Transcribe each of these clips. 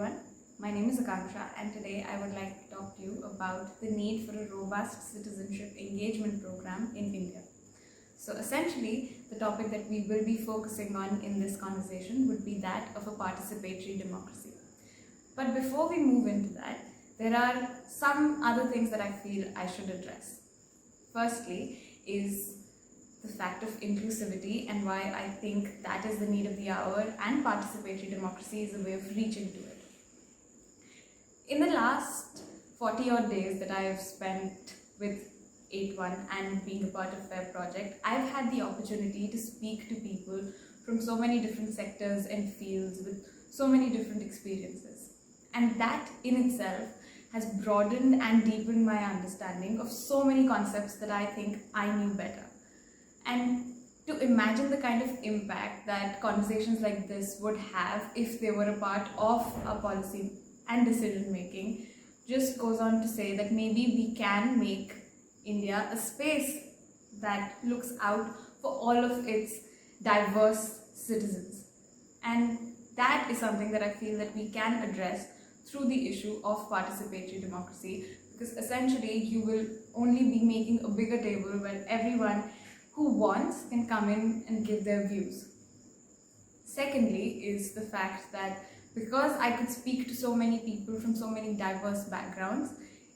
everyone. My name is Akanksha and today I would like to talk to you about the need for a robust citizenship engagement program in India. So essentially, the topic that we will be focusing on in this conversation would be that of a participatory democracy. But before we move into that, there are some other things that I feel I should address. Firstly is the fact of inclusivity and why I think that is the need of the hour and participatory democracy is a way of reaching to it. In the last 40 odd days that I have spent with 8-1 and being a part of FAIR project, I've had the opportunity to speak to people from so many different sectors and fields with so many different experiences. And that in itself has broadened and deepened my understanding of so many concepts that I think I knew better. And to imagine the kind of impact that conversations like this would have if they were a part of our policy and decision making just goes on to say that maybe we can make India a space that looks out for all of its diverse citizens. And that is something that I feel that we can address through the issue of participatory democracy, because essentially you will only be making a bigger table where everyone who wants can come in and give their views. Secondly is the fact that because I could speak to so many people from so many diverse backgrounds,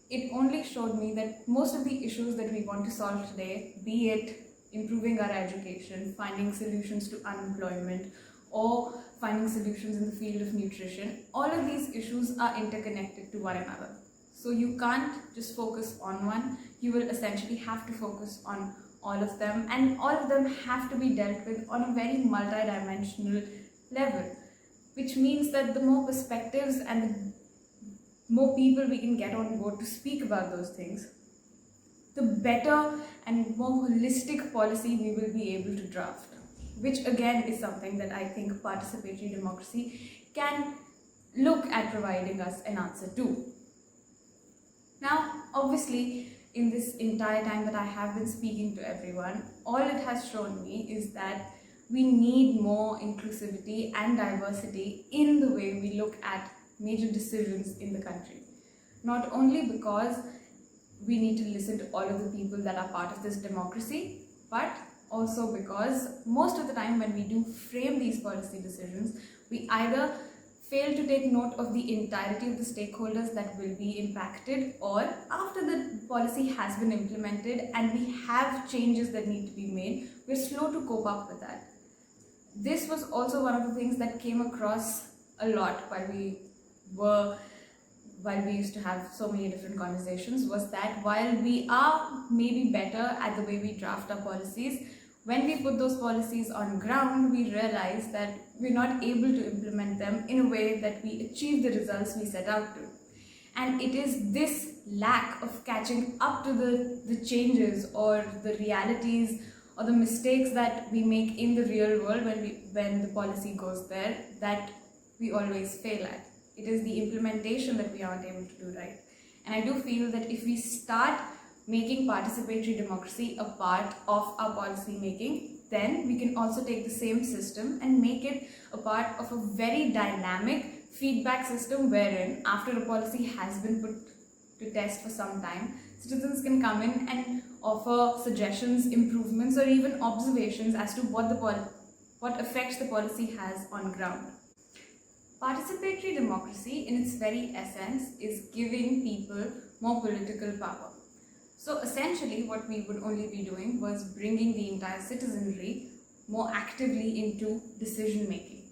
it only showed me that most of the issues that we want to solve today, be it improving our education, finding solutions to unemployment, or finding solutions in the field of nutrition, all of these issues are interconnected to one another. So you can't just focus on one, you will essentially have to focus on all of them, and all of them have to be dealt with on a very multi-dimensional level, which means that the more perspectives and the more people we can get on board to speak about those things, the better and more holistic policy we will be able to draft, which again is something that I think participatory democracy can look at providing us an answer to. Now, obviously, in this entire time that I have been speaking to everyone, all it has shown me is that we need more inclusivity and diversity in the way we look at major decisions in the country. Not only because we need to listen to all of the people that are part of this democracy, but also because most of the time when we do frame these policy decisions, we either fail to take note of the entirety of the stakeholders that will be impacted, or after the policy has been implemented and we have changes that need to be made, we're slow to cope up with that. This was also one of the things that came across a lot while we used to have so many different conversations, was that while we are maybe better at the way we draft our policies, when we put those policies on ground, we realize that we're not able to implement them in a way that we achieve the results we set out to. And it is this lack of catching up to the changes or the realities or the mistakes that we make in the real world when the policy goes there that we always fail at. It is the implementation that we aren't able to do right. And I do feel that if we start making participatory democracy a part of our policy making, then we can also take the same system and make it a part of a very dynamic feedback system wherein after a policy has been put to test for some time, citizens can come in and offer suggestions, improvements, or even observations as to what effects the policy has on ground. Participatory democracy in its very essence is giving people more political power. So essentially what we would only be doing was bringing the entire citizenry more actively into decision making.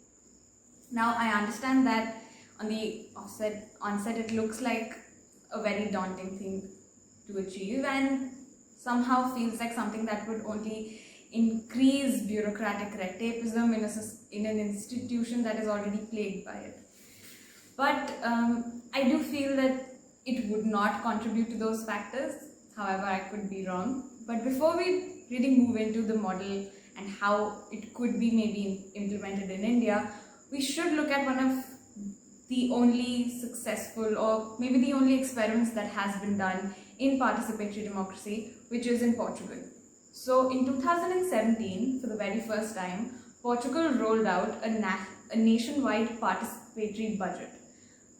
Now I understand that on the onset it looks like a very daunting thing to achieve and somehow feels like something that would only increase bureaucratic red tapeism in an institution that is already plagued by it. But I do feel that it would not contribute to those factors. However, I could be wrong. But before we really move into the model and how it could be maybe implemented in India, we should look at one of the only successful or maybe the only experiments that has been done in participatory democracy, which is in Portugal. So in 2017, for the very first time, Portugal rolled out a nationwide participatory budget.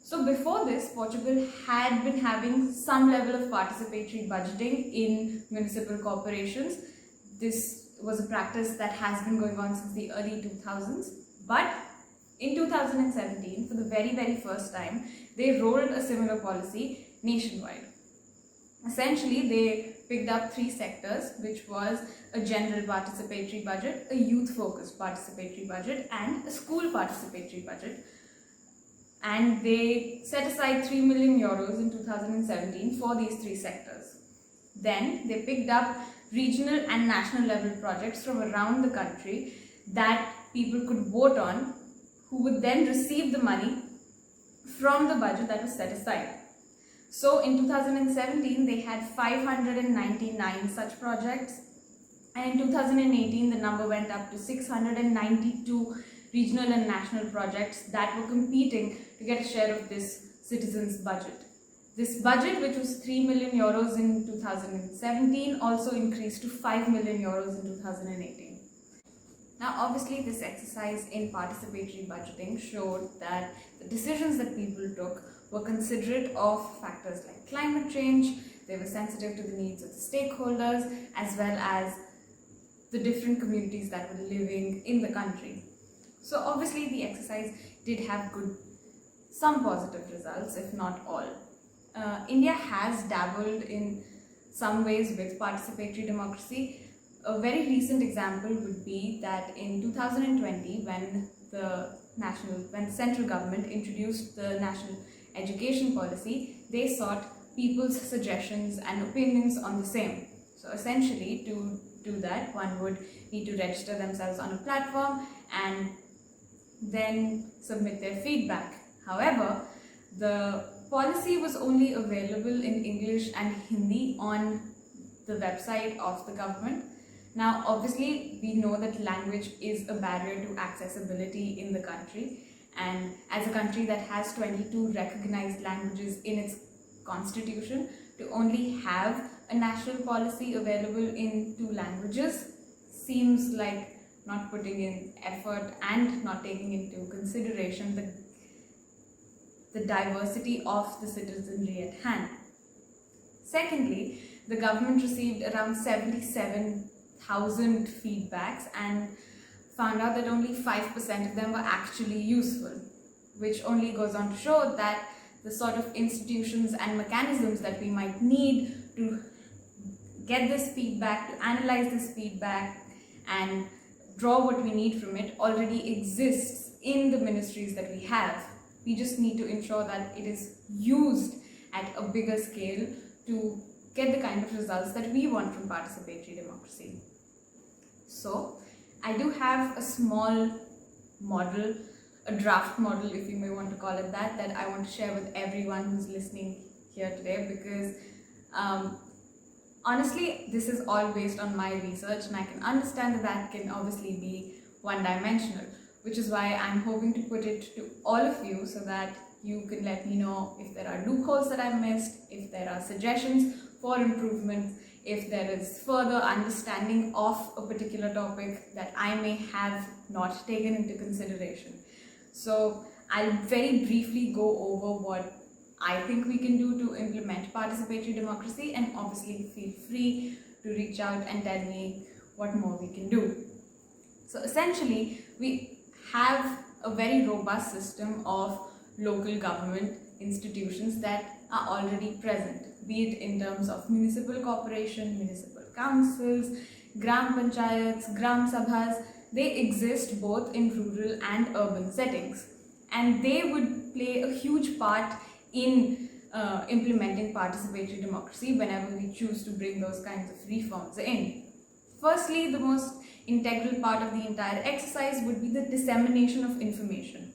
So before this, Portugal had been having some level of participatory budgeting in municipal corporations. This was a practice that has been going on since the early 2000s. But in 2017, for the very first time, they rolled a similar policy nationwide. Essentially, they picked up 3 sectors, which was a general participatory budget, a youth-focused participatory budget, and a school participatory budget. And they set aside 3 million euros in 2017 for these 3 sectors. Then they picked up regional and national level projects from around the country that people could vote on, who would then receive the money from the budget that was set aside. So in 2017, they had 599 such projects, and in 2018, the number went up to 692 regional and national projects that were competing to get a share of this citizens' budget. This budget, which was 3 million euros in 2017, also increased to 5 million euros in 2018. Now, obviously, this exercise in participatory budgeting showed that the decisions that people took were considerate of factors like climate change. They were sensitive to the needs of the stakeholders, as well as the different communities that were living in the country. So obviously the exercise did have some positive results, if not all. India has dabbled in some ways with participatory democracy. A very recent example would be that in 2020, when the central government introduced the national education policy, they sought people's suggestions and opinions on the same. So essentially, to do that, one would need to register themselves on a platform and then submit their feedback. However, the policy was only available in English and Hindi on the website of the government. Now, obviously, we know that language is a barrier to accessibility in the country, and as a country that has 22 recognized languages in its constitution, to only have a national policy available in 2 languages seems like not putting in effort and not taking into consideration the diversity of the citizenry at hand. Secondly, the government received around 77,000 feedbacks and found out that only 5% of them were actually useful, which only goes on to show that the sort of institutions and mechanisms that we might need to get this feedback, to analyze this feedback and draw what we need from it already exists in the ministries that we have. We just need to ensure that it is used at a bigger scale to get the kind of results that we want from participatory democracy. So, I do have a small model, a draft model if you may want to call it that I want to share with everyone who's listening here today, because honestly, this is all based on my research, and I can understand that can obviously be one-dimensional, which is why I'm hoping to put it to all of you so that you can let me know if there are loopholes that I've missed, if there are suggestions for improvement, if there is further understanding of a particular topic that I may have not taken into consideration. So I'll very briefly go over what I think we can do to implement participatory democracy, and obviously feel free to reach out and tell me what more we can do. So essentially, we have a very robust system of local government institutions that are already present, be it in terms of municipal corporation, municipal councils, gram panchayats, gram sabhas. They exist both in rural and urban settings, and they would play a huge part in implementing participatory democracy whenever we choose to bring those kinds of reforms in. Firstly, the most integral part of the entire exercise would be the dissemination of information.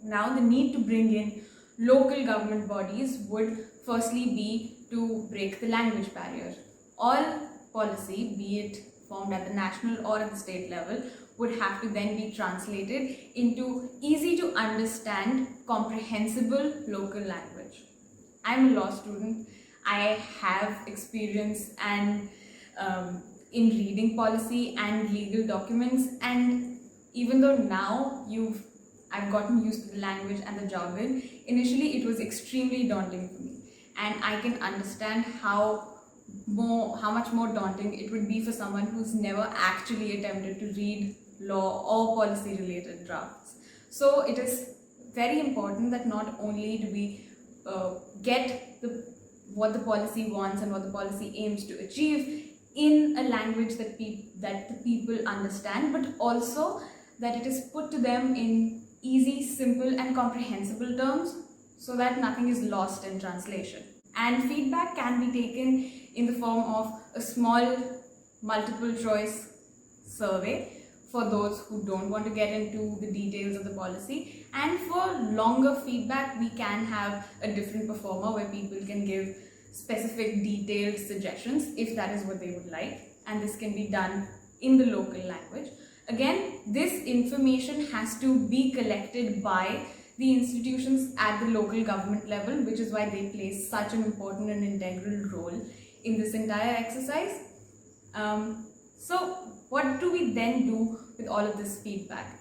Now, the need to bring in local government bodies would firstly be to break the language barrier. All policy, be it formed at the national or at the state level, would have to then be translated into easy to understand, comprehensible local language. I'm a law student. I have experience in reading policy and legal documents, and even though now you've I've gotten used to the language and the jargon, initially it was extremely daunting for me. And I can understand how much more daunting it would be for someone who's never actually attempted to read law or policy related drafts. So it is very important that not only do we get what the policy wants and what the policy aims to achieve in a language that the people understand, but also that it is put to them in easy, simple and comprehensible terms so that nothing is lost in translation. And feedback can be taken in the form of a small multiple choice survey for those who don't want to get into the details of the policy, and for longer feedback we can have a different performer where people can give specific detailed suggestions if that is what they would like, and this can be done in the local language. Again, this information has to be collected by the institutions at the local government level, which is why they play such an important and integral role in this entire exercise. So what do we then do with all of this feedback?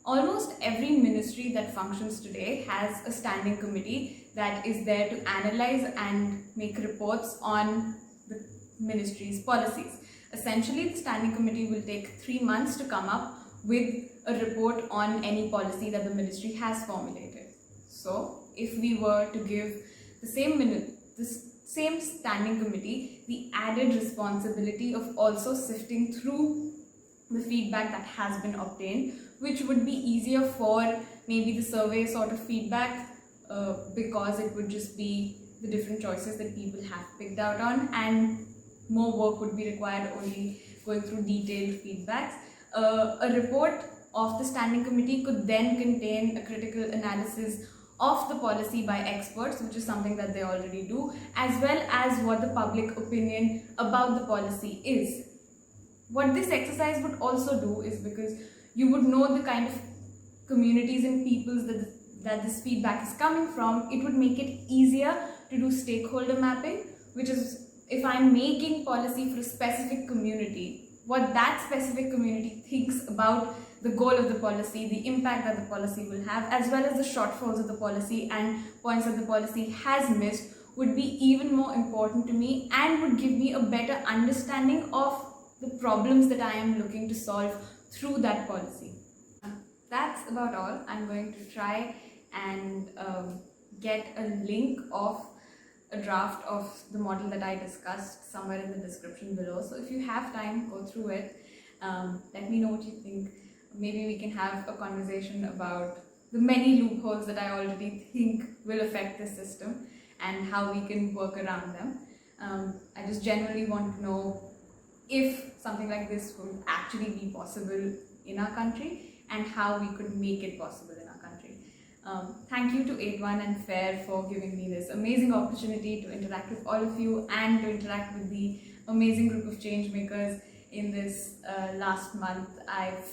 Almost every ministry that functions today has a standing committee that is there to analyze and make reports on the ministry's policies. Essentially, the standing committee will take 3 months to come up with a report on any policy that the ministry has formulated. So if we were to give the same standing committee the added responsibility of also sifting through the feedback that has been obtained, which would be easier for maybe the survey sort of feedback because it would just be the different choices that people have picked out on, and more work would be required only going through detailed feedbacks. A report of the standing committee could then contain a critical analysis of the policy by experts, which is something that they already do, as well as what the public opinion about the policy is. What this exercise would also do is, because you would know the kind of communities and peoples that this feedback is coming from, it would make it easier to do stakeholder mapping, which is, if I'm making policy for a specific community, what that specific community thinks about the goal of the policy, the impact that the policy will have, as well as the shortfalls of the policy and points that the policy has missed, would be even more important to me and would give me a better understanding of the problems that I am looking to solve through that policy. That's about all. I'm going to try and get a link of a draft of the model that I discussed somewhere in the description below. So if you have time, go through it. Let me know what you think. Maybe we can have a conversation about the many loopholes that I already think will affect this system and how we can work around them. I just generally want to know if something like this would actually be possible in our country and how we could make it possible in our country. Thank you to 8one and FAIR for giving me this amazing opportunity to interact with all of you and to interact with the amazing group of change makers in this last month. I've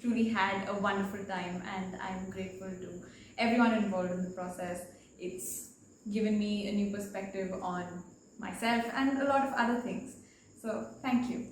truly had a wonderful time and I'm grateful to everyone involved in the process. It's given me a new perspective on myself and a lot of other things. So thank you.